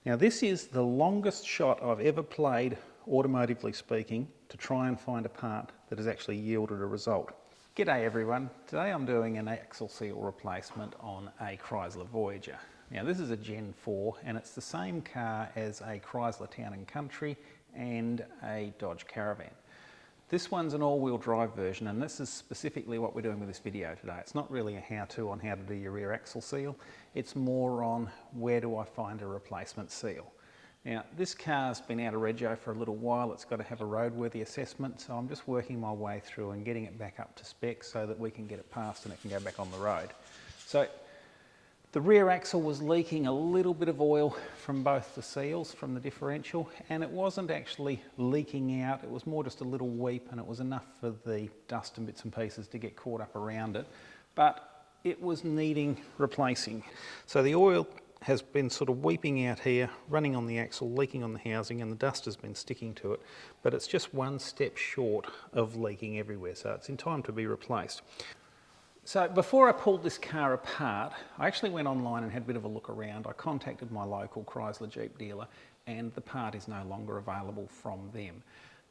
Now this is the longest shot I've ever played, automotively speaking, to try and find a part that has actually yielded a result. G'day everyone, today I'm doing an axle seal replacement on a Chrysler Voyager. Now this is a Gen 4 and it's the same car as a Chrysler Town & Country and a Dodge Caravan. This one's an all-wheel drive version, and this is specifically what we're doing with this video today. It's not really a how-to on how to do your rear axle seal. It's more on where do I find a replacement seal. Now, this car's been out of rego for a little while. It's got to have a roadworthy assessment, so I'm just working my way through and getting it back up to spec so that we can get it passed and it can go back on the road. So the rear axle was leaking a little bit of oil from both the seals, from the differential, and it wasn't actually leaking out. It was more just a little weep, and it was enough for the dust and bits and pieces to get caught up around it. But it was needing replacing. So the oil has been sort of weeping out here, running on the axle, leaking on the housing, and the dust has been sticking to it. But it's just one step short of leaking everywhere, so it's in time to be replaced. So before I pulled this car apart, I actually went online and had a bit of a look around. I contacted my local Chrysler Jeep dealer, and the part is no longer available from them.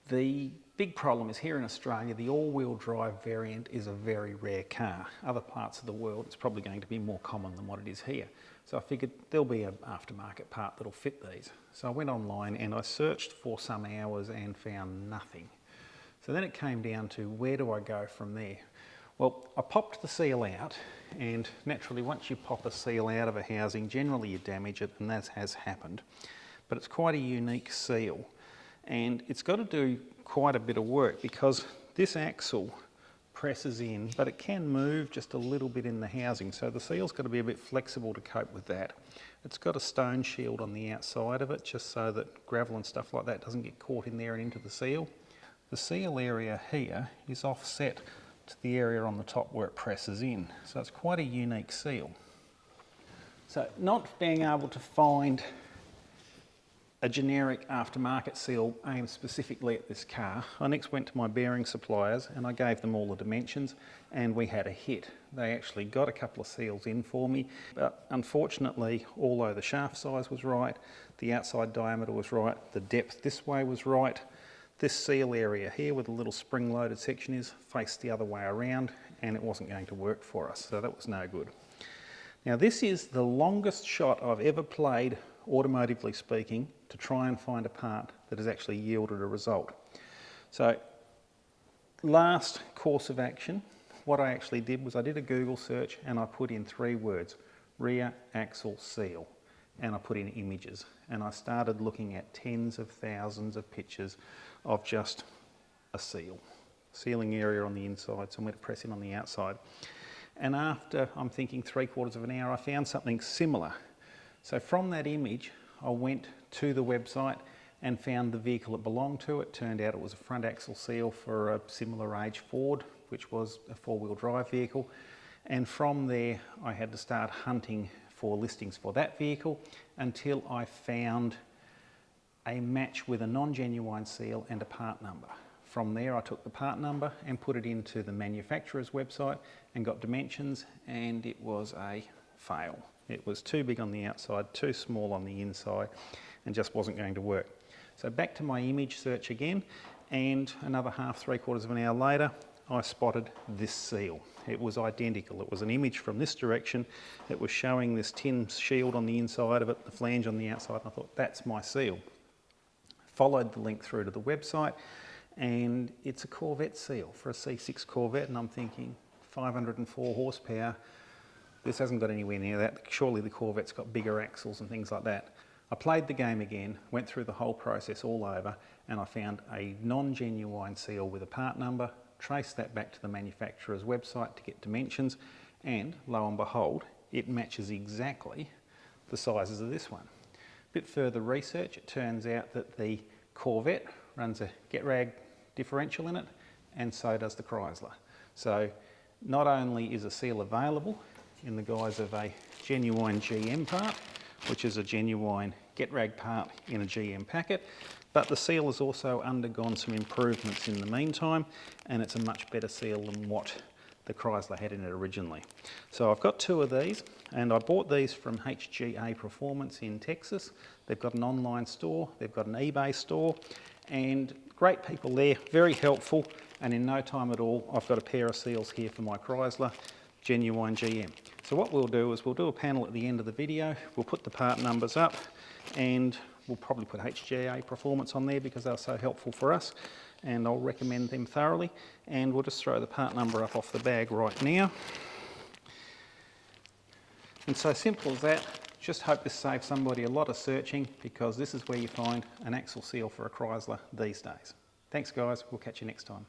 The big problem is here in Australia, the all-wheel drive variant is a very rare car. Other parts of the world, it's probably going to be more common than what it is here. So I figured there'll be an aftermarket part that'll fit these. So I went online and I searched for some hours and found nothing. So then it came down to, where do I go from there? Well, I popped the seal out, and naturally once you pop a seal out of a housing, generally you damage it, and that has happened. But it's quite a unique seal, and it's got to do quite a bit of work because this axle presses in, but it can move just a little bit in the housing, so the seal's got to be a bit flexible to cope with that. It's got a stone shield on the outside of it, just so that gravel and stuff like that doesn't get caught in there and into the seal. The seal area here is offset to the area on the top where it presses in. So it's quite a unique seal. So not being able to find a generic aftermarket seal aimed specifically at this car, I next went to my bearing suppliers and I gave them all the dimensions, and we had a hit. They actually got a couple of seals in for me, but unfortunately, although the shaft size was right, the outside diameter was right, the depth this way was right, this seal area here where the little spring-loaded section is faced the other way around, and it wasn't going to work for us, so that was no good. Now this is the longest shot I've ever played, automotively speaking, to try and find a part that has actually yielded a result. So last course of action, what I actually did was I did a Google search and I put in 3 words, rear axle seal, and I put in images, and I started looking at tens of thousands of pictures of just a seal, sealing area on the inside, somewhere to press in on the outside. And after, I'm thinking 3/4 of an hour, I found something similar. So from that image, I went to the website and found the vehicle it belonged to. It turned out it was a front axle seal for a similar age Ford, which was a 4-wheel drive vehicle. And from there, I had to start hunting for listings for that vehicle until I found a match with a non-genuine seal and a part number. From there I took the part number and put it into the manufacturer's website and got dimensions, and it was a fail. It was too big on the outside, too small on the inside, and just wasn't going to work. So back to my image search again, and another 3/4 of an hour later I spotted this seal. It was identical. It was an image from this direction. It was showing this tin shield on the inside of it, the flange on the outside, and I thought, that's my seal. Followed the link through to the website, and it's a Corvette seal for a C6 Corvette, and I'm thinking 504 horsepower, this hasn't got anywhere near that. Surely the Corvette's got bigger axles and things like that. I played the game again, went through the whole process all over, and I found a non-genuine seal with a part number, traced that back to the manufacturer's website to get dimensions, and lo and behold, it matches exactly the sizes of this one. Bit further research, it turns out that the Corvette runs a get-rag differential in it, and so does the Chrysler. So not only is a seal available in the guise of a genuine GM part, which is a genuine get-rag part in a GM packet, but the seal has also undergone some improvements in the meantime, and it's a much better seal than what the Chrysler had in it originally. So I've got 2 of these, and I bought these from HGA Performance in Texas. They've got an online store, they've got an eBay store, and great people there, very helpful, and in no time at all I've got a pair of seals here for my Chrysler, genuine GM. So what we'll do is we'll do a panel at the end of the video, we'll put the part numbers up, and we'll probably put HGA Performance on there because they're so helpful for us, and I'll recommend them thoroughly. And we'll just throw the part number up off the bag right now. And so simple as that. Just hope this saves somebody a lot of searching, because this is where you find an axle seal for a Chrysler these days. Thanks guys, we'll catch you next time.